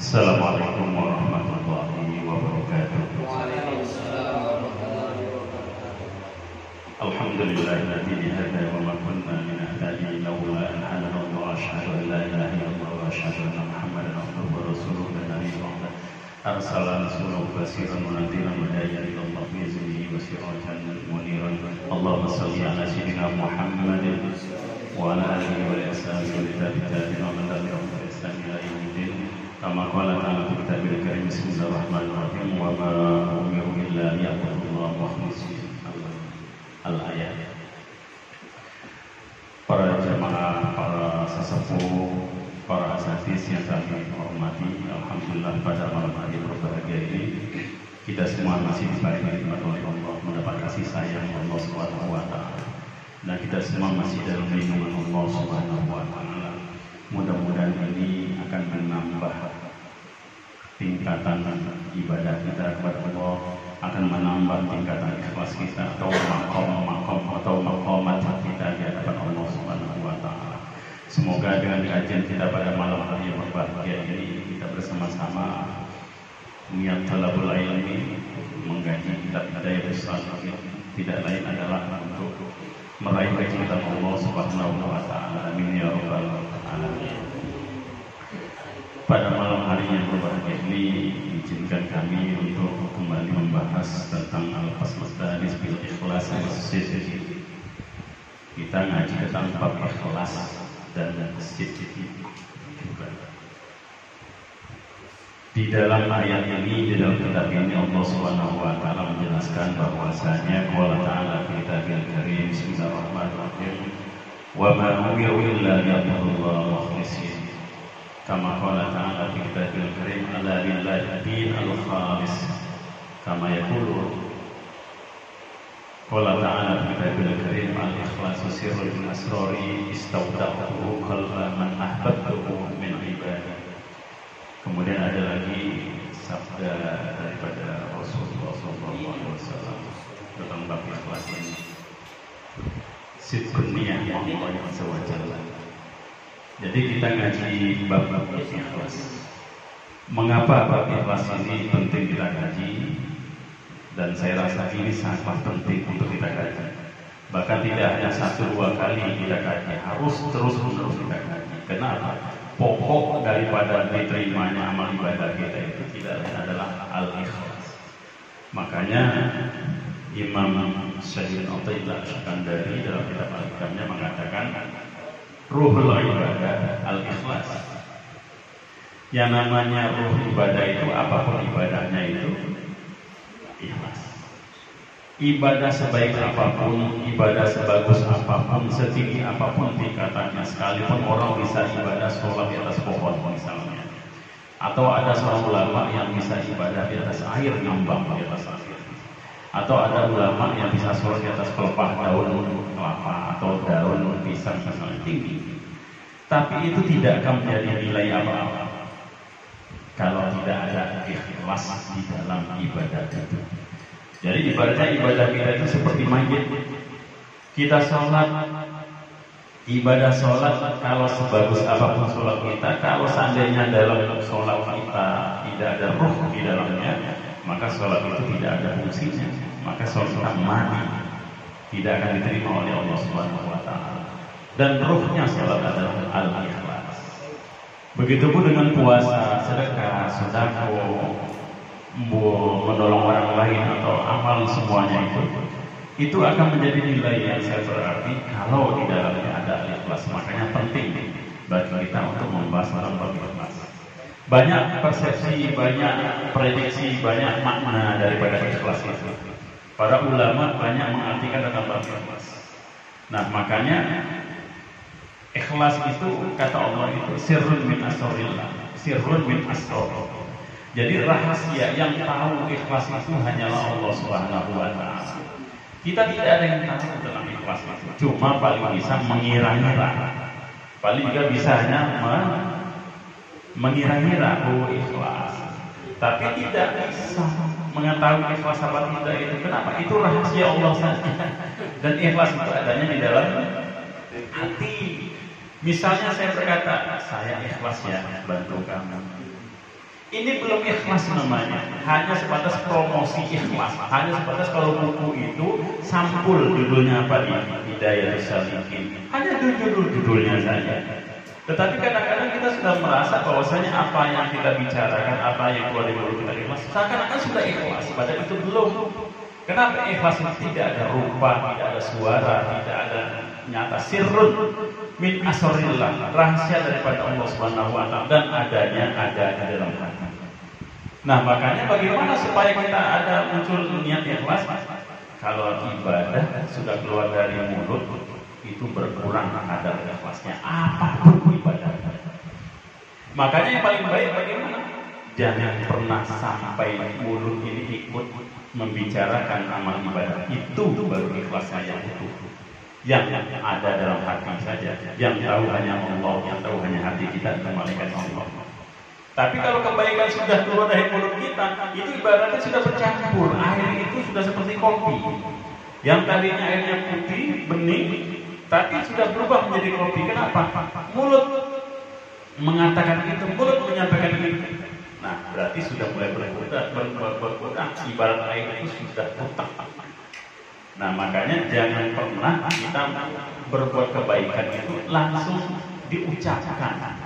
Assalamualaikum warahmatullahi wabarakatuh. Alhamdulillahilladzi bihadza wa ma kunna linahtadiya laula an hadana Allah. Asyhadu an la ilaha illallah wa asyhadu anna Muhammadan abduhu wa rasuluhu la nabiyya ba'da. Arsala rasulahu basiran wa nadhiran wa da'iyan ila Allah bi iznihi wa sirajan muniran. Allahumma shalli ala sayyidina Muhammadin wa ala alihi wa ashabihi wa tabi'in wa man tabi'ahum bi ihsan ila yaumil kama qala ta'ala fi kitabil karim. Bismillahirrahmanirrahim. Wa ma umiru illa liya'budullaha mukhlishina al-ayat. Para jamaah, para sesepuh, para asatidz yang kami hormati, alhamdulillah pada malam hari berbahagia ini kita semua masih diberi nikmat oleh Allah, mendapat kasih sayang Allah Subhanahu wa taala. Dan kita semua masih dalam lindungan Allah Subhanahu wa taala. Mudah-mudahan ini akan menambah tingkatan ibadah kita kepada Allah, akan menambah tingkatan ikhlas kita atau makom atau makomat kita di hadapan Allah Subhanahu wa taala. Semoga dengan kajian kita pada malam hari yang berbahagia ini kita bersama-sama niat talabul ilmi, menggaji kitab hidayah besar, tidak lain adalah untuk meraih kecintaan Allah Subhanahu wa taala. Amin ya rabbal alamin. Pada malam hari yang berbahagia ini izinkan kami untuk kembali membahas tentang al-faslus tsadis bil ikhlas was-sidq. Kita ngaji tentang bab ikhlas dan sidq juga. Di dalam ayat ini, di dalam kitab ini Allah Subhanahu wa taala menjelaskan bahwasanya qala ta'ala fi kitabil karim. Bismillahirrahmanirrahim. Wa ma umiru illa liya'budullaha mukhlishina kama qala ta'ala fi kitabil karim ala lillahi dinul khalis kama yaqulu qala ta'ala fi kitabil karim al-ikhlasu sirrul asrari istawda'tuhu qalba man ahbabtuhu min ibadi. Kemudian ada lagi sabda daripada Rasulullah SAW tentang bab ikhlas ini. Sidqun niyah Allah Azza wa Jalla. Jadi kita ngaji bab ikhlas. Mengapa bab ikhlas ini penting kita kaji? Dan saya rasa ini sangat penting untuk kita kaji. Bahkan tidak hanya 1-2 kali kita kaji, harus terus-menerus kita kaji. Kenapa? Pokok daripada diterimanya amal ibadah kita itu tidak lain adalah al-ikhlas. Makanya Imam Syahid Athaillah Syakandari dalam kitab al-Hikamnya mengatakan ruhul ibadah al-ikhlas. Yang namanya ruh ibadah itu apapun ibadahnya itu ikhlas. Ibadah sebaik apapun, ibadah sebagus apapun, setinggi apapun tingkatannya, sekalipun orang bisa ibadah sholat di atas pohon misalnya, atau ada seorang ulama yang bisa ibadah di atas air, ngambang di atas air, atau ada ulama yang bisa sholat di atas pelepah daun kelapa atau daun pisang misalnya, tinggi, tapi itu tidak akan menjadi nilai apa-apa kalau tidak ada ikhlas di dalam ibadah itu. Jadi ibadah kita itu seperti mayit. Kita sholat, ibadah sholat, kalau sebagus apapun sholat kita, kalau seandainya dalam sholat kita tidak ada ruh di dalamnya, maka sholat itu tidak ada fungsinya. Maka sholat kita mati, tidak akan diterima oleh Allah Subhanahu wa taala. Dan ruhnya sholat adalah al-ikhlas. Begitupun dengan puasa, sedekah, sedekah, menolong orang lain atau amal semuanya itu akan menjadi nilai yang saya berarti kalau di dalamnya ada ikhlas. Makanya penting bagi kita untuk membahas tentang bab ikhlas. Banyak persepsi, banyak prediksi, banyak makna daripada ikhlas itu. Para ulama banyak mengartikan tentang bab ikhlas. Nah, makanya ikhlas itu kata Allah itu sirrun min asrarillah, sirrun min asrar. Jadi rahasia yang tahu ikhlas itu hanyalah Allah Subhanahu wa taala. Kita tidak ada yang tahu tentang ikhlas itu. Cuma paling bisa mengira-ngira. Paling juga bisa hanya mengira-ngira ikhlas. Tapi tidak bisa mengetahui ikhlas apa tidak itu. Kenapa? Itu rahasia Allah saja. Dan ikhlas itu adanya di dalam hati. Misalnya saya berkata, saya ikhlas ya bantu kamu. Ini belum ikhlas namanya, hanya sebatas promosi ikhlas, hanya sebatas kalau buku itu sampul judulnya apa nih, Hidayah Salikin, hanya judulnya saja. Tetapi kadang-kadang kita sudah merasa bahwasanya apa yang kita bicarakan, apa yang keluar dari mulut kita ikhlas, seakan-akan sudah ikhlas, padahal itu belum. Kenapa ikhlas itu tidak ada rupa, tidak ada suara, tidak ada nyata, sirrun min asrillah, rahasia daripada Allah Subhanahu wa taala, dan adanya ada di dalam hati. Nah, makanya bagaimana supaya kita ada muncul niat ikhlas? Kalau ibadah sudah keluar dari mulut, itu berkurang kadar ikhlasnya, apapun ibadah. Makanya yang paling baik bagaimana? Jangan pernah sampai mulut ini ikut membicarakan amal ibadah, itu baru ikhlasnya yang utuh. Yang ada dalam hati saja, yang tahu hanya Allah, yang tahu hanya hati kita, dan malaikat Allah. Tapi kalau kebaikan sudah keluar dari mulut kita, itu ibaratnya sudah bercampur. Air itu sudah seperti kopi. Yang tadinya airnya putih, bening, tapi sudah berubah menjadi kopi. Kenapa? Mulut mengatakan itu, mulut menyampaikan itu. Nah, berarti sudah mulai berkurang. Ibarat air itu sudah kotak. Nah, makanya jangan pernah kita berbuat kebaikan itu langsung diucapkan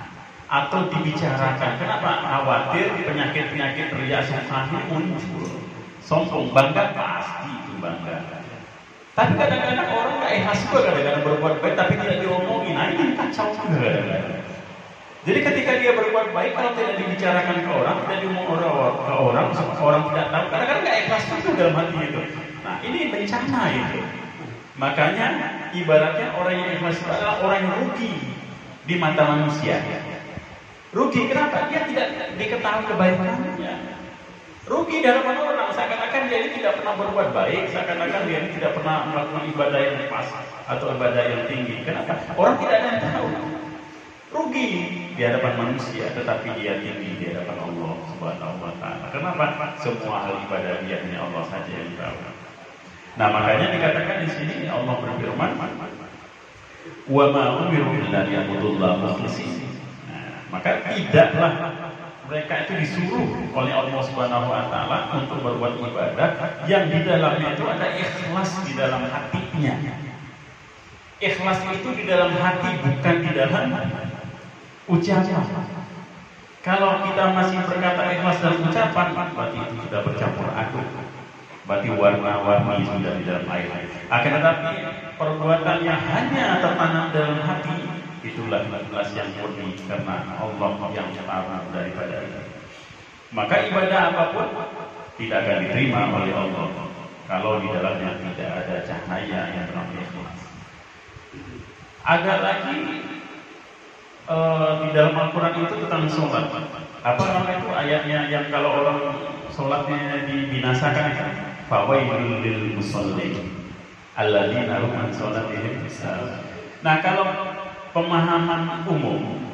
atau dibicarakan. Kenapa? Khawatir penyakit-penyakit riya sum'ah muncul. Sombong, bangga, pasti itu bangga. Tapi kadang-kadang orang nggak ikhlas juga kadang-kadang berbuat baik tapi tidak diomongin. Nah, ini kacau juga kadang-kadang. Jadi ketika dia berbuat baik, kalau tidak dibicarakan ke orang, tidak diomong orang tidak tahu. Kadang-kadang nggak ikhlas juga dalam hati itu. Nah, ini bencana itu. Makanya ibaratnya orang yang ikhlas itu adalah orang yang rugi di mata manusia. Rugi kenapa? Dia tidak diketahui kebaikannya. Rugi di hadapan orang, seakan-akan dia ini tidak pernah berbuat baik, seakan-akan dia ini tidak pernah melakukan ibadah yang pas atau ibadah yang tinggi. Kenapa? Orang tidak ada yang tahu. Rugi di hadapan manusia, tetapi dia tinggi di hadapan Allah Subhanahu wa taala. Kenapa? Semua hal ibadah dia hanya Allah saja yang tahu. Nah, makanya dikatakan di sini Allah berfirman, "Wa ma umiru illa liya'budullaha mukhlishin." Maka tidaklah mereka itu disuruh oleh Allah Subhanahu wa taala untuk berbuat ibadah yang di dalamnya itu ada ikhlas di dalam hatinya. Ikhlas itu di dalam hati, bukan di dalam ucapan. Kalau kita masih berkata ikhlas dalam ucapan, berarti itu sudah bercampur aduk. Berarti warna-warni sudah di dalam air. Akan tetapi perbuatan yang hanya tertanam dalam hati, itulah ikhlas yang murni karena Allah yang tahu daripada itu. Maka ibadah apapun tidak akan diterima oleh Allah kalau di dalamnya tidak ada cahaya yang bernama ikhlas. Ada lagi di dalam Al-Quran itu tentang sholat. Apa namanya itu ayatnya yang kalau orang sholatnya dibinasakan itu? Fawailul lil musallin alladzina hum an sholatihim sahun. Nah, kalau pemahaman umum,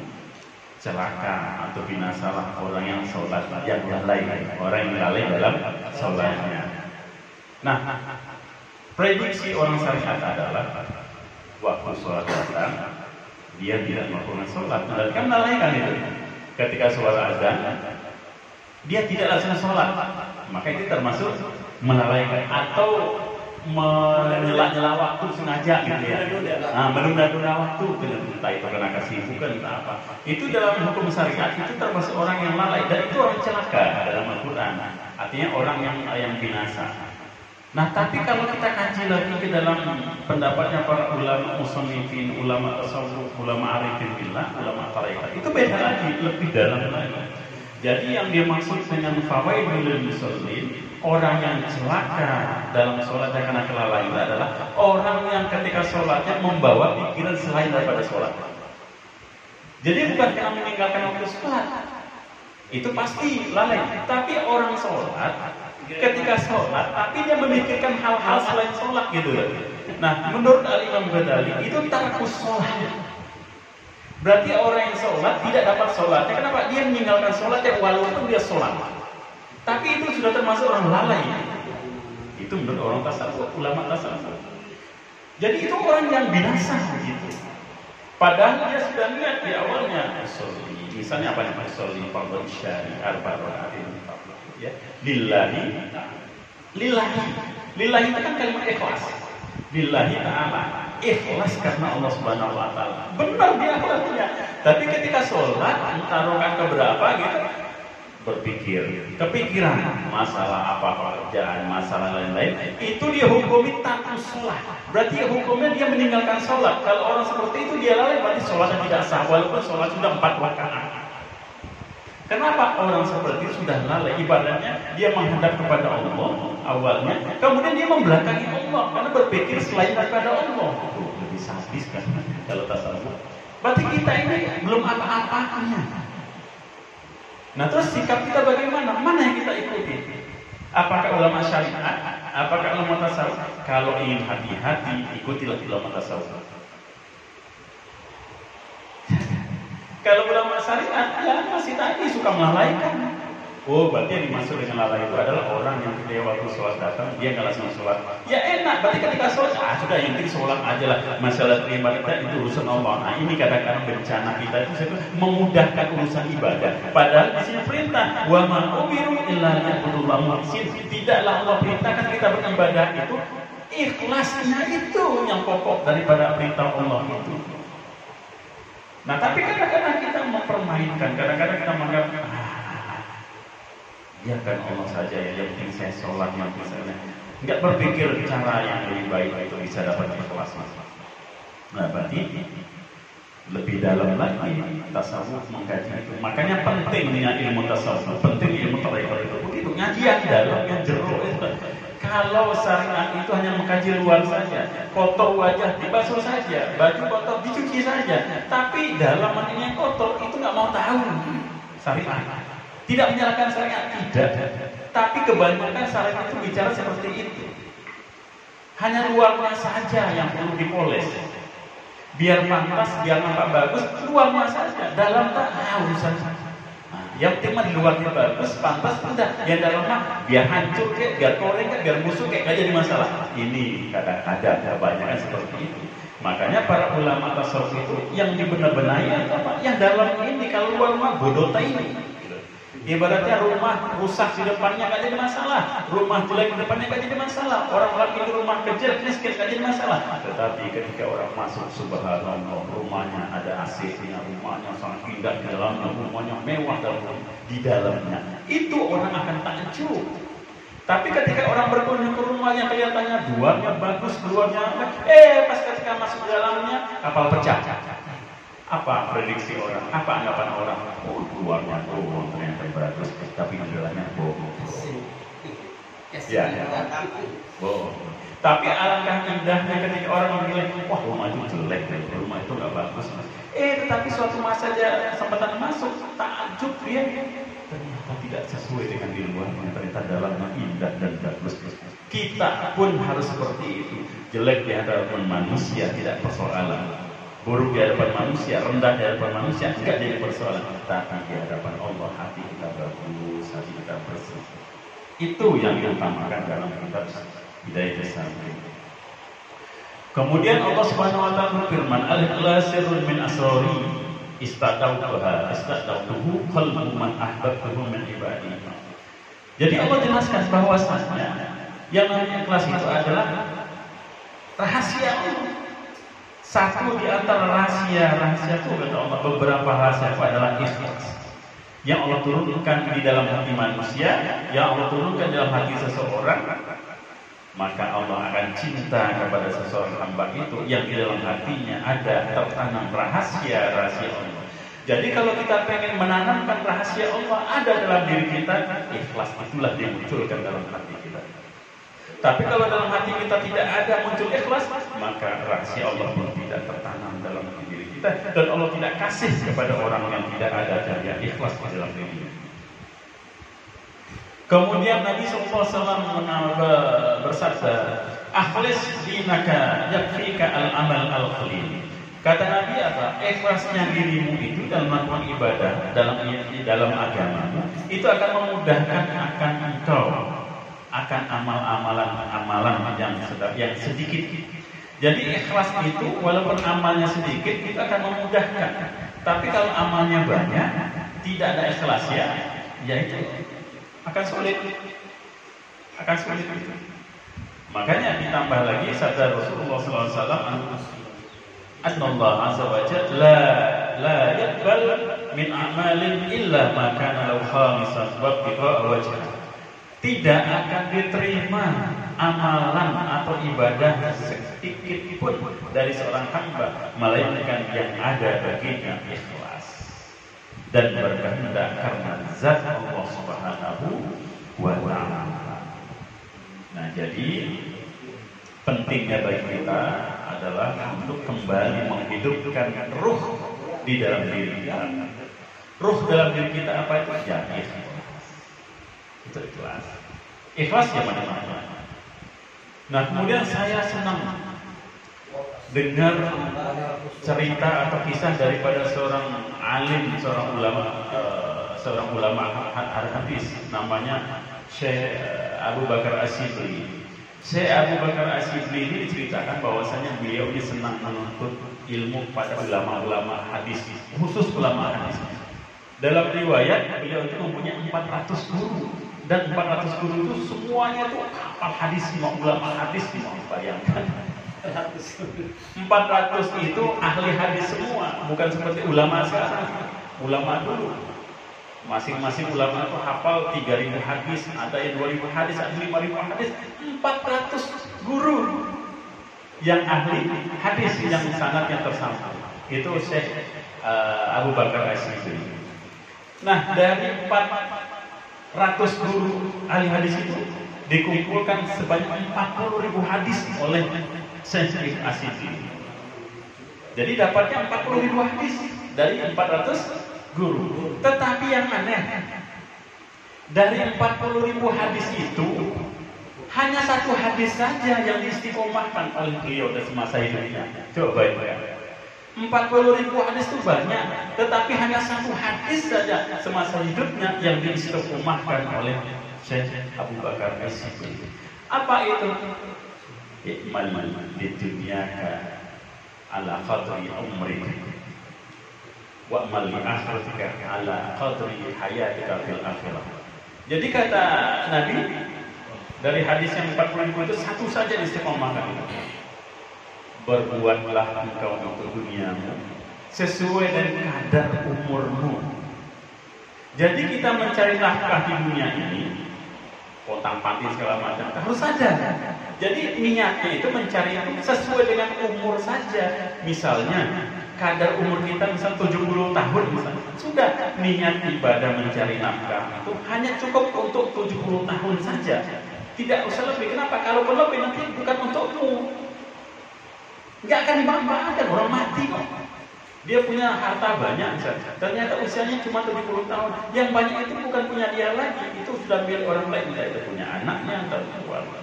celaka atau binasalah orang yang sholat yang lalai, orang yang lalai dalam sholatnya. Nah, prediksi orang syariat adalah waktu sholat datang, dia tidak melakukan sholat, dan kan melalaikan itu. Ketika suara azan, dia tidak laksana sholat, maka itu termasuk melalaikan atau menyela-nyela waktu sengaja gitu ya. Nah, menunda-nunda waktu, entah itu karena kesibukan, entah apa. Itu dalam hukum syariat itu termasuk orang yang lalai, dan itu orang celaka dalam Al-Quran. Artinya orang yang binasa. Nah, tapi kalau kita kaji lagi ke dalam pendapatnya para ulama musannifin, ulama tasawuf, ulama arifin billah, ulama tarekat, itu beda lagi, lebih dalam lagi. Jadi yang dia maksud dengan fawailul lil musallin, orang yang celaka dalam sholatnya karena kelalaian adalah orang yang ketika sholatnya membawa pikiran selain daripada sholat. Jadi bukan karena meninggalkan waktu sholat, itu pasti lalai. Tapi orang sholat ketika sholat, tapi dia memikirkan hal-hal selain sholat gitu. Nah, menurut Al-Imam Ghazali itu tarkus sholat. Berarti orang yang sholat tidak dapat sholatnya. Kenapa? Dia meninggalkan sholatnya walaupun dia sholat. Tapi itu sudah termasuk orang lalai. Itu menurut orang tasawuf, ulama tasawuf. Jadi itu orang yang binasa begitu. Padahal dia sudah lihat di awalnya misalnya apa namanya sholli fardhu syari arba rakaatin ya lillahi lillahi itu kan kalimat ikhlas lillahi ta'ala ikhlas karena Allah Subhanahu wa taala. Benar dia artinya. Tapi ketika sholat entah rakaat keberapa gitu kepikiran masalah apa pekerjaan, masalah lain-lain, itu dia hukumi takus sholat. Berarti hukumnya dia meninggalkan sholat. Kalau orang seperti itu dia lalai, berarti sholatnya tidak sah walaupun sholat sudah 4 rakaat. Kenapa orang seperti itu sudah lalai ibadahnya? Dia menghadap kepada Allah awalnya, kemudian dia membelakangi Allah karena berpikir selain daripada Allah. Itu lebih sadis kan kalau tasawuf. Berarti kita ini belum apa-apanya. Nah terus sikap kita bagaimana? Mana yang kita ikuti? Apakah ulama syariat? Apakah ulama tasawuf? Kalau ingin hati-hati, ikutilah ulama tasawuf. Kalau ulama syariat, ya masih tadi suka melalaikan. Oh, berarti yang dimaksud dengan lalai itu adalah orang yang ketika waktu sholat datang, dia nggak langsung sholat. Ya enak, berarti ketika sholat, sudah yang penting sholat aja lah. Masalah terima kita itu urusan Allah. Nah ini kadang-kadang bencana kita itu memudahkan urusan ibadah. Padahal di sini perintah, wa ma umiru illa liya'budullaha mukhlishin. Tidaklah Allah perintahkan kita beribadah itu ikhlasnya itu yang pokok daripada perintah Allah itu. Nah tapi kadang-kadang kita mempermainkan, kadang-kadang kita menganggap biarkan Allah saja ya, yang penting saya sholat, yang penting saya nggak berpikir cara yang lebih baik itu bisa dapat ikhlas. Nah berarti lebih dalam lagi tasawuf mengkaji itu. Makanya pentingnya ilmu tasawuf, penting ilmu tarekat itu begitu. Ngajian dalam yang jero itu. Kalau syariat itu hanya mengkaji luar saja, kotor wajah dibasuh saja, baju kotor dicuci saja, tapi dalam yang kotor itu nggak mau tahu syariat. Tidak menyalahkan syariat, tidak. Tapi kebanyakan syariat itu bicara seperti itu. Hanya luarnya saja yang perlu dipoles. Biar pantas, biar nampak bagus, luarnya saja. Dalam tak urusan. Nah, yang penting di luarnya bagus, pantas, udah. Yang dalamnya biar hancur kayak, biar koreng kayak, biar musuh kayak, gak jadi masalah. Ini kadang-kadang kebanyakan seperti itu. Makanya para ulama tasawuf itu yang dibenar-benari apa? Yang dalam ini, kalau luar mah bodoh ini. Ibaratnya rumah rusak di depannya gak jadi masalah, rumah jelek di depannya gak jadi masalah, orang lagi di rumah kecil miskin gak jadi masalah. Tetapi ketika orang masuk, subhanallah, rumahnya ada AC-nya, rumahnya sangat indah di dalamnya, rumahnya mewah di dalamnya, itu orang akan takjub. Tapi ketika orang berkunjung ke rumahnya kelihatannya luarnya bagus, luarnya pas ketika masuk ke dalamnya kapal pecah. Apa prediksi orang? Apa anggapan orang? Oh, luarnya ternyata bagus, tapi di dalamnya bohong. Ya. Bohong. Tapi alangkah indahnya ketika orang menilai, wah rumah itu jelek, rumah itu nggak bagus. Tetapi suatu masa saja kesempatan masuk, takjub dia. Ternyata tidak sesuai dengan di luarnya, ternyata dalamnya indah dan bagus. Kita pun harus seperti itu. Jelek di hadapan manusia tidak persoalan. Buruk di hadapan manusia, rendah di hadapan manusia, enggak jadi persoalan. Tapi di hadapan Allah hati kita bagus, hati kita bersih. Itu yang diutamakan dalam kitab Hidayah Sampai. Kemudian Allah Subhanahu wa taala berfirman, "Al-ikhlasirun min asrari istadautuhu qalbu man ahbabtuhu min ibadi." Jadi Allah jelaskan bahwasanya yang namanya ikhlas itu adalah rahasia Allah. Satu di antara rahasia itu kata Allah, beberapa rahasia itu adalah ikhlas yang Allah turunkan di dalam hati manusia, yang Allah turunkan dalam hati seseorang, maka Allah akan cinta kepada seseorang hamba itu yang di dalam hatinya ada tertanam rahasia Allah. Jadi kalau kita pengen menanamkan rahasia Allah ada dalam diri kita, ikhlas itulah dimunculkan dalam hati kita. Tapi kalau dalam hati kita tidak ada muncul ikhlas, maka rahasia Allah pun tidak tertanam dalam diri kita, dan Allah tidak kasih kepada orang yang tidak ada cahaya ikhlas di dalam dirinya. Kemudian Nabi SAW bersabda, "Akhlis dinaka yakfika al-amal al-qalil." Kata Nabi apa? Ikhlasnya dirimu itu dalam melakukan ibadah, dalam agama, itu akan memudahkan akan engkau akan amalan yang sedikit Jadi ikhlas itu walaupun amalnya sedikit itu akan memudahkan. Tapi kalau amalnya banyak, tidak ada ikhlas ya itu akan sulit. Makanya ditambah lagi sabda Rasulullah SAW, Allah azza wa jalla la yaqbal min amalin illa ma kana lahu khalisan wa ibtigha wajhah. Tidak akan diterima amalan atau ibadah sedikit pun dari seorang hamba melainkan yang ada baginya ikhlas dan berkehendak karena zat Allah Subhanahu wa ta'ala. Nah, jadi pentingnya bagi kita adalah untuk kembali menghidupkan ruh di dalam diri kita. Ruh dalam diri kita apa itu? Ya, itu ikhlas. Ikhlas ya mana-mana. Nah, kemudian saya senang dengar cerita atau kisah daripada seorang alim, seorang ulama hadis, namanya Syekh Abu Bakar As-Shibli. Syekh Abu Bakar As-Shibli ini diceritakan bahwasanya beliau ini senang menuntut ilmu pada ulama-ulama hadis, khusus ulama hadis. Dalam riwayat beliau itu mempunyai 400 guru, dan 400 guru itu semuanya tuh hafal hadis, semua ulama hadis, mau bayangkan. 400 itu ahli hadis semua, bukan seperti ulama sekarang. Ulama dulu masing-masing ulama itu hafal 3.000 hadis, ada yang 2.000 hadis, ada 5.000 hadis. 400 guru yang ahli hadis, yang sanadnya tersambung. Itu Syekh Abu Bakar As-Shibli. Nah, dari 400 guru ahli hadis itu dikumpulkan sebanyak 40.000 hadis oleh Syekh As-Shibli. Jadi dapatnya 40.000 hadis dari 400 guru. Tetapi yang aneh, dari 40.000 hadis itu hanya satu hadis saja yang diistiqomahkan oleh beliau dari semasa hidupnya. Coba bayangkan. 40.000 hadis itu banyak, tetapi hanya satu hadis saja semasa hidupnya yang diistiqomahkan oleh Syekh Abu Bakar As-Shibli. Apa itu? Ikmal di dunia ala qadri umrik wa amal li akhiratika ala qadri hayatika fil akhirah. Jadi kata Nabi, dari hadis yang 40.000 itu satu saja diistiqomahkan. Berbuatlah engkau untuk duniamu sesuai dengan kadar umurmu. Jadi kita mencari nafkah di dunia ini, potang-panting segala macam, harus sadar. Jadi niatnya itu mencari sesuai dengan umur saja. Misalnya kadar umur kita misal 70 tahun misalnya, sudah niat ibadah mencari nafkah itu hanya cukup untuk 70 tahun saja. Tidak usah lebih. Kenapa? Kalau lebih nanti bukan untukmu. Nggak akan dimanfaatkan, orang mati kok. Dia punya harta banyak misalnya, ternyata usianya cuma 70 tahun. Yang banyak itu bukan punya dia lagi, itu sudah milik orang lain. Entah itu punya anaknya atau keluarga.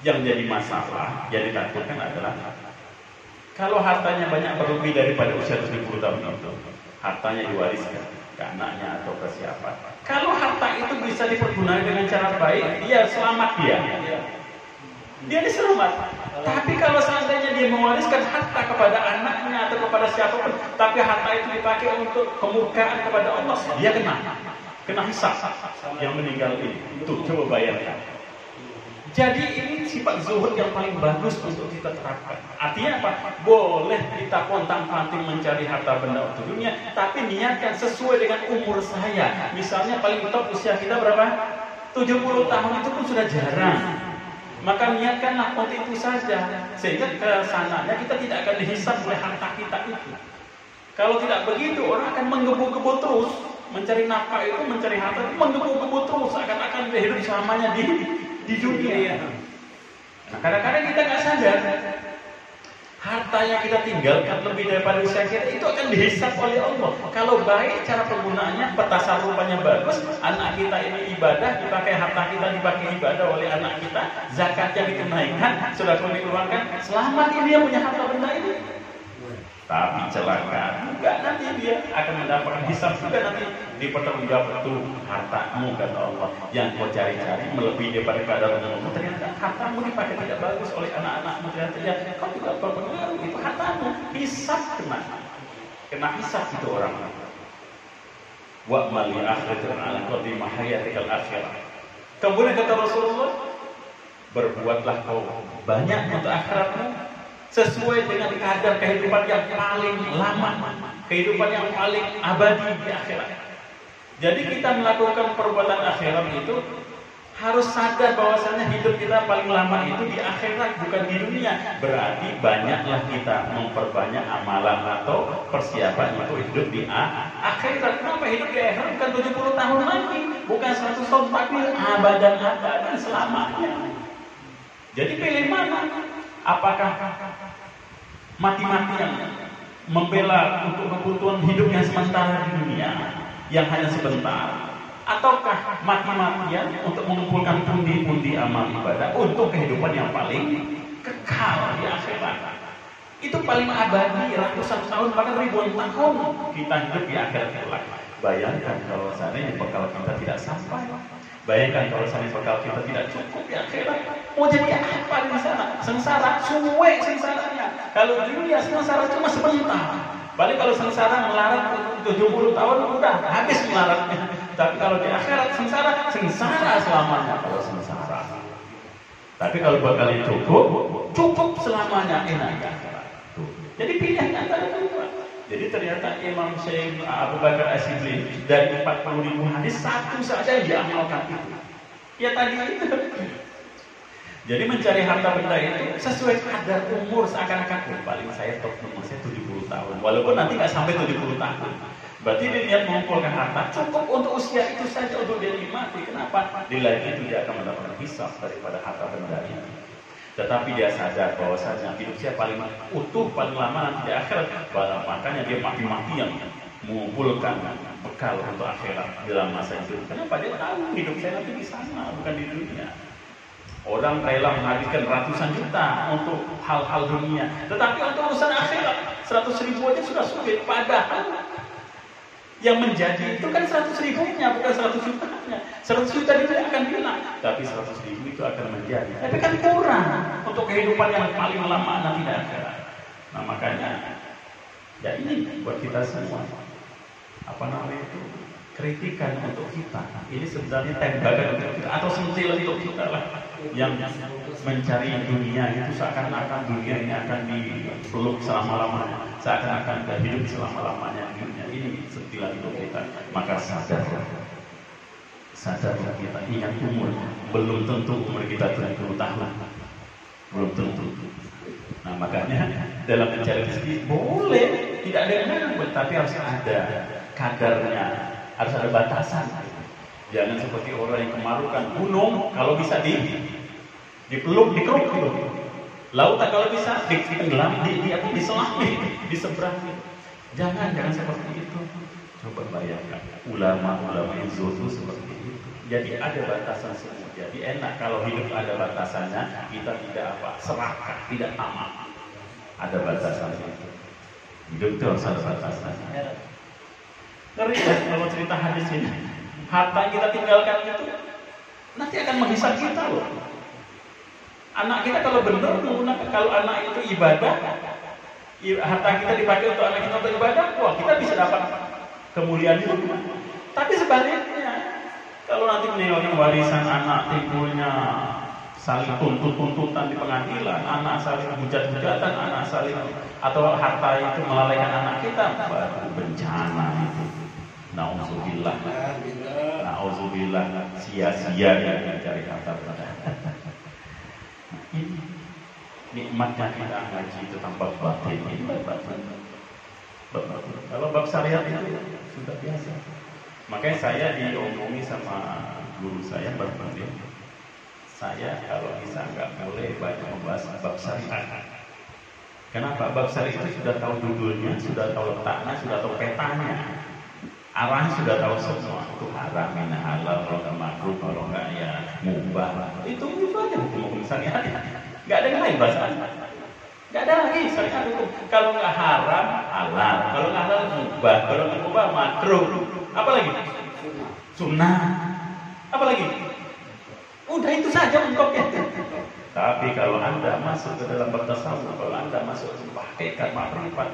Yang jadi masalah, yang ditakutkan adalah kalau hartanya banyak berlebih daripada usia 70 tahun itu, hartanya diwariskan ke anaknya atau ke siapa. Kalau harta itu bisa dipergunakan dengan cara baik, dia selamat dia. Dia diselamat. Tapi kalau seandainya dia mewariskan harta kepada anaknya atau kepada siapapun, tapi harta itu dipakai untuk kemurkaan kepada Allah, dia kena hisab yang meninggal ini. Tuh, coba bayangkan. Jadi ini sifat zuhud yang paling bagus untuk kita terapkan. Artinya apa? Boleh kita pontang-panting mencari harta benda untuk dunia, tapi niatkan sesuai dengan umur saya. Misalnya paling top usia kita berapa? 70 tahun itu pun sudah jarang. Maka niatkanlah untuk itu saja, sehingga kesananya kita tidak akan dihisab oleh harta kita itu. Kalau tidak begitu, orang akan menggebu-gebu terus mencari nafkah itu, mencari harta itu, menggebu-gebu terus, akan dia hidup selamanya di dunia. Nah, kadang-kadang kita nggak sadar, harta yang kita tinggalkan lebih daripada usia kita itu akan dihisab oleh Allah. Kalau baik cara penggunaannya, petasarufannya bagus, anak kita ini ibadah, dipakai harta kita dipakai ibadah oleh anak kita, zakatnya ditunaikan, sudah dikeluarkan, selamat ini yang punya harta benda ini. Tapi celaka juga, nanti dia akan mendapatkan hisab juga, nanti dipertanggungjawab itu hartamu kata Allah yang kau cari-cari melebihi daripada kadarmu. Ternyata hartamu dipakai tidak bagus oleh anak-anakmu, ternyata ya kau juga berpengaruh, itu hartamu. Hisab kena hisab itu orang. Wa mali akhiratin ala qadri mahayatikal akhirah. Kemudian kata Rasulullah, berbuatlah kau banyak untuk akhiratmu sesuai dengan kadar kehidupan yang paling lama, kehidupan yang paling abadi di akhirat. Jadi kita melakukan perbuatan akhirat itu harus sadar bahwasanya hidup kita paling lama itu di akhirat, bukan di dunia. Berarti banyaklah kita memperbanyak amalan atau persiapan untuk hidup di akhirat. Kenapa hidup di akhirat bukan 70 tahun lagi, bukan 100 tahun, tapi abadan selamanya. Jadi pilih mana? Apakah mati-matian membela untuk kebutuhan hidup yang sementara di dunia yang hanya sebentar, ataukah mati-matian untuk mengumpulkan pundi-pundi amal ibadah untuk kehidupan yang paling kekal di akhirat? Itu paling abadi, ratusan tahun bahkan ribuan tahun kita hidup di akhirat kelak. Bayangkan kalau seandainya bekal kita tidak sampai. Bayangkan kalau seandainya bekal kita tidak cukup di akhirat, mau jadi apa di sana? Sengsara, suwe sengsaranya. Kalau di dunia sengsara cuma sebentar. Balik kalau sengsara melarat 70 tahun udah habis melaratnya. Tapi kalau di akhirat sengsara selamanya kalau sengsara. Tapi kalau bekalnya cukup selamanya, enak ya. Jadi pilihan antara dua. Jadi ternyata Imam Syekh Abu Bakar As-Siddiq dari 40.000 hadis satu saja yang diamalkan itu. Ya tadi itu. Jadi mencari harta benda itu sesuai kadar umur, seakan-akan paling saya top umur saya 70 tahun. Walaupun nanti nggak sampai 70 tahun. Berarti dia niat mengumpulkan harta cukup untuk usia itu saja untuk dia nikmati. Kenapa? Di lain itu dia akan mendapatkan hisab daripada harta benda ini. Tetapi dia sadar bahwasanya hidup saya paling utuh, paling lama nanti di akhirat. Makanya dia mati-matian mengumpulkan bekal untuk akhirat dalam masa itu. Kenapa? Dia tahu hidup saya nanti di sana, bukan di dunia. Orang rela menghabiskan ratusan juta untuk hal-hal dunia, tetapi untuk urusan akhirat 100.000 aja sudah sulit. Padahal yang menjadi itu kan 100.000-nya, bukan 100 jutanya. 100 juta itu akan hilang, tapi 100.000 itu akan menjadi. Tapi kan kurang untuk kehidupan yang paling lama nanti di akhirat. Nah makanya, ya ini buat kita semua. Apa namanya itu? Kritikan untuk kita. Ini sebenarnya tembakan untuk kita atau sentil untuk kita lah. Yang mencari dunia itu seakan-akan dunia ini akan dipeluk selama-lamanya, seakan-akan hidup selama-lamanya di dunia ini sentilan untuk kita. Maka sadar kita, ingat umur, belum tentu umur kita 70 tahun, belum tentu. Nah makanya dalam mencari rezeki boleh, tidak ada yang melarang, tapi harus ada kadarnya, harus ada batasan. Jangan seperti orang yang kemarukan gunung, kalau bisa dipeluk, dikeruk gitu. Lautan kalau bisa ditenggelam, diselami, diseberangi. Jangan seperti itu. Coba bayangkan, ulama-ulama yang zuhud seperti itu. Jadi ada batasan semua. Jadi enak kalau hidup ada batasannya, kita tidak serakah, tidak tamak. Ada batasannya. Hidup itu harus ada batasannya. Ngeri ya kalau cerita hadis ini. Harta yang kita tinggalkan itu nanti akan menghisap kita loh. Anak kita kalau benar menggunakan, kalau anak itu ibadah, harta kita dipakai untuk anak kita untuk ibadah, wah kita bisa dapat kemuliaan itu. Tapi sebaliknya, kalau nanti meninggalkan warisan anak, timbulnya saling tuntut-tuntutan di pengadilan, anak saling hujat-hujatan, anak saling atau harta itu melalaikan anak kita, baru bencana itu. Nauzubillah, sia-sia ya mencari harta benda. Ini nikmatnya kita ngaji itu tanpa batin. Ini kalau bab syariat itu sudah biasa. Makanya saya diomongi sama guru saya berpendidik, saya kalau bisa nggak boleh banyak membahas bab syariat. Kenapa? Bab syariat itu sudah tahu judulnya, sudah tahu letaknya, sudah tahu petanya. Arahnya sudah tahu semua, itu haram, ini halal, kalau nggak makruh, kalau nggak ya mubah. Itu aja hukum syariat. Nggak ada yang lain bahasa. Nggak ada lagi syariat hukum. Kalau nggak haram, halal. Kalau nggak halal, mubah. Kalau nggak mubah, makruh. Apa lagi? Sunnah. Apa lagi? Udah itu saja mentoknya. Tapi kalau Anda masuk ke dalam bertasawuf, kalau Anda masuk ke hakikat makrifat,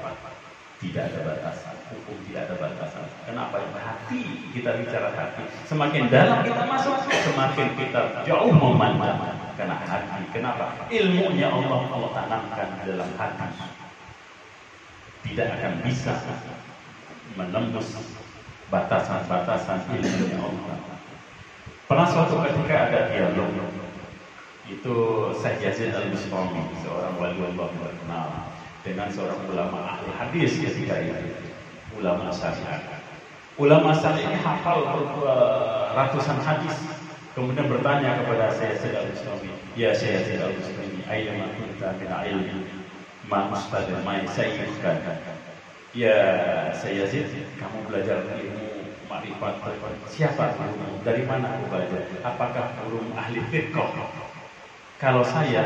tidak ada batasan, hukum tidak ada batasan. Kenapa? Hati, kita bicara hati. Semakin dalam kita masuk, semakin kita jauh memandang. Karena hati, kenapa? Ilmunya Allah tanamkan dalam hati. Tidak akan bisa menembus batasan-batasan ilmunya Allah. Pernah suatu ketika ada dialog, itu Syekh Yazid Al-Bustami, seorang wali Allah terkenal, dengan seorang ulama ahli hadis ketika itu, ulama syariah. Ulama syariah ini hafal ratusan hadis, kemudian bertanya kepada Syekh Yazid Al-Bustami, ya Syekh Yazid Al-Bustami, aina ma kunta min ilmi ma ustadz ma sayyidkan. Ya Syekh Yazid, kamu belajar ilmu makrifat, siapa gurumu? Dari mana aku belajar? Apakah guru ahli fiqh? Kalau saya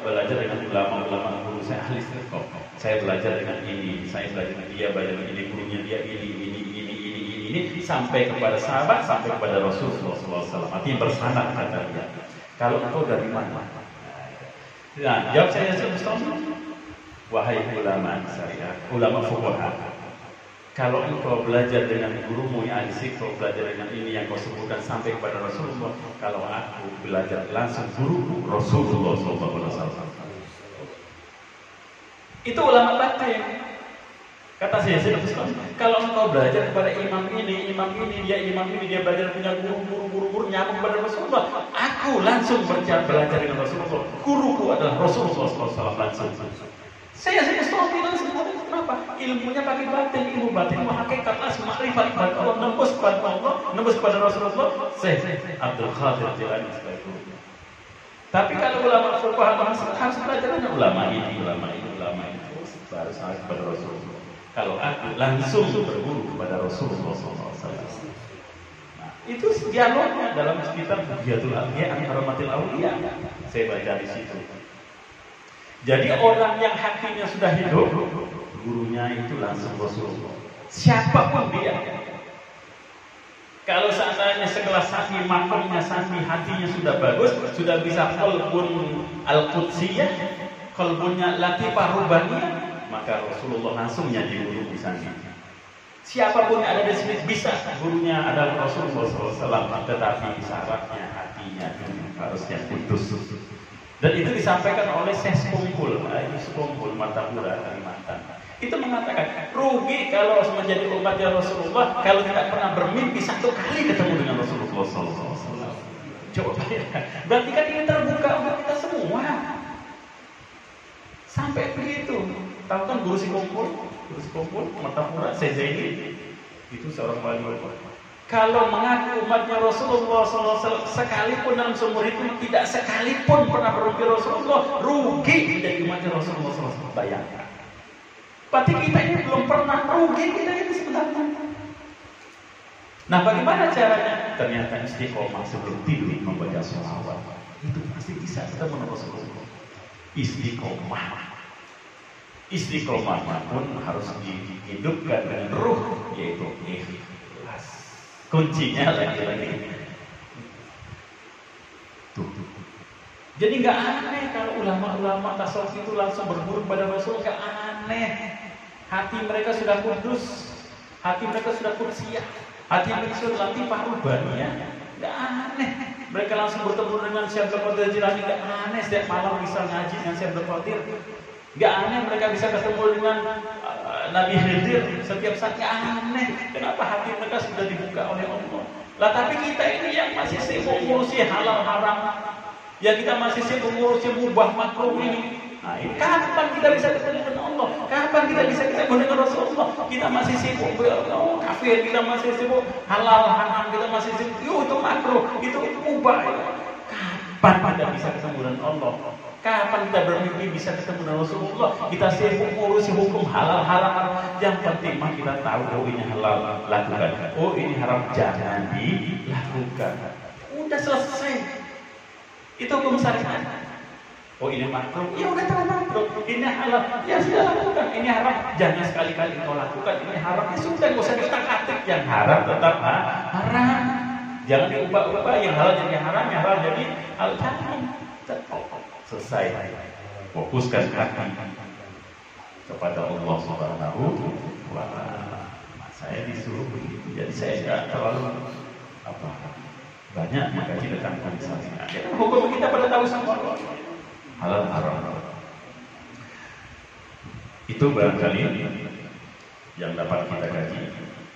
belajar dengan ulama-ulama guru saya ahli fiqh. Saya belajar dengan ini, saya belajar dengan dia, belajar dengan ini, gurunya dia ini sampai kepada sahabat, sampai kepada Rasulullah SAW. Artinya bersanad kata dia. Kalau engkau dari mana? Nah, jawab saya Ustaz, wahai ulama syariah, ulama fuqaha. Kalau engkau belajar dengan gurumu yang ahli fiqh, belajar dengan ini yang kau sebutkan sampai kepada Rasulullah. Kalau aku belajar langsung guruku Rasulullah SAW. Itu ulama batin. Kata saya kalau engkau belajar kepada imam ini, dia belajar punya guru nyambung kepada Rasulullah. Aku langsung belajar dengan Rasulullah. Guruku adalah Rasulullah SAW langsung. Saya bilang sebenarnya kenapa? Ilmunya pakai batin, ilmu batin, hakikat asma ma'rifat Allah, nembus kepada Allah, nembus kepada Rasulullah. Syekh Abdul Qadir Jilani sebagai guru. Tapi kalau ulama fuqaha harus belajar dengan ulama ini, baru sampai kepada Rasulullah. Kalau aku langsung berguru kepada Rasulullah SAW. Nah, itu dialognya dalam kitab Bughyatul Awliya an Karamatil Awliya. Saya baca di situ. Jadi orang yang hatinya sudah hidup, gurunya itu langsung Rasulullah. Siapapun dia. Kalau seandainya sekelas Sami, makamnya Sami, hatinya sudah bagus, sudah bisa qalbun al-qudsiyah, qalbunnya latifah rubaniyah, maka Rasulullah langsung jadi guru di sana. Siapapun yang ada di sini bisa, gurunya adalah Rasulullah SAW, tetapi syaratnya hatinya harus yang kudus. Dan itu disampaikan oleh Syekh Sekumpul Martapura Kalimantan. Itu mengatakan rugi kalau menjadi umatnya Rasulullah kalau tidak pernah bermimpi satu kali ketemu dengan Rasulullah SAW. Coba ya, berarti kan ini terbuka untuk kita semua. Sampai begitu. Tahu kan guru Sekumpul Martapura Sezaini itu seorang wali Allah. Kalau mengaku umatnya Rasulullah SAW sekalipun dalam seumur hidup tidak sekalipun pernah bermimpi Rasulullah, rugi menjadi umatnya Rasulullah SAW. Bayangkan. Berarti kita ini belum pernah, rugi kita ini sebenarnya. Nah, bagaimana caranya? Ternyata istiqomah sebelum tidur membaca sholawat. Itu pasti bisa kita menurut Rasulullah. Istiqomah pun harus dihidupkan dengan ruh, yaitu ikhlas. Kuncinya lagi-lagi tuh. Jadi nggak aneh kalau ulama-ulama tasawuf itu langsung berguru pada Rasul, nggak aneh. Hati mereka sudah kudus, hati mereka sudah kudsiyah, hati mereka sudah latifah rubaniyah, nggak aneh. Mereka langsung bertemu dengan Syekh Abdul Qadir Jilani, nggak aneh. Setiap malam bisa ngaji dengan Syekh Abdul Qadir, nggak aneh. Mereka bisa ketemu dengan Nabi Khidir setiap saat, nggak aneh. Kenapa hati mereka sudah dibuka oleh Allah? Lah tapi kita ini yang masih sibuk ngurusi halal haram, ya kita masih sibuk ngurusi mubah makruh ini. Nah, ini kapan kita bisa ketemu dengan Allah? Kapan kita bisa ketemu dengan Rasulullah? Kita masih sibuk kafir, kita masih sibuk halal haram, kita masih sibuk itu makruh, itu mubah. Kapan kita bisa ketemu dengan Allah? Kapan kita bermimpi bisa ketemu dengan Rasulullah? Kita sibuk ngurusi hukum halal haram. Yang penting mah kita tahu, oh ini halal, lakukan. Oh ini haram, jangan dilakukan. Udah selesai. Itu hukum syariat. Oh ini makruh, ya udah tahu makruh. Ini halal, ya sudah lakukan. Ini haram, jangan sekali-kali kau lakukan. Ini haram, ya sudah gak usah diutak-atik. Yang haram tetap haram. Jangan diubah-ubah. Yang halal jadi haram, yang halal jadi halal. Selesai. Fokuskan hati kepada Allah Subhanahu wa Ta'ala. Saya disuruh begitu, jadi saya tidak terlalu banyak mengkaji tentang konsentrasi. Hukum kita pada tahu semua halal haram. Itu barangkali yang dapat kita kaji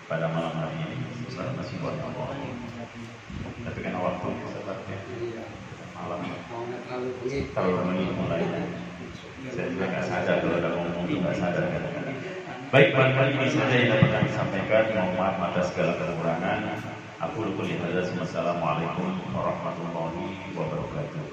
pada malam hari ini. Ustaz masih buat apa? Tapi kan waktu sebenarnya malam terlalu mulai. Saya juga nggak sadar kalau udah ngomong nggak sadar kadang-kadang. Baik, barangkali ini saja yang dapat kami sampaikan. Mohon maaf atas segala kekurangan. Aku lupa lihat. Wassalamualaikum warahmatullahi wabarakatuh.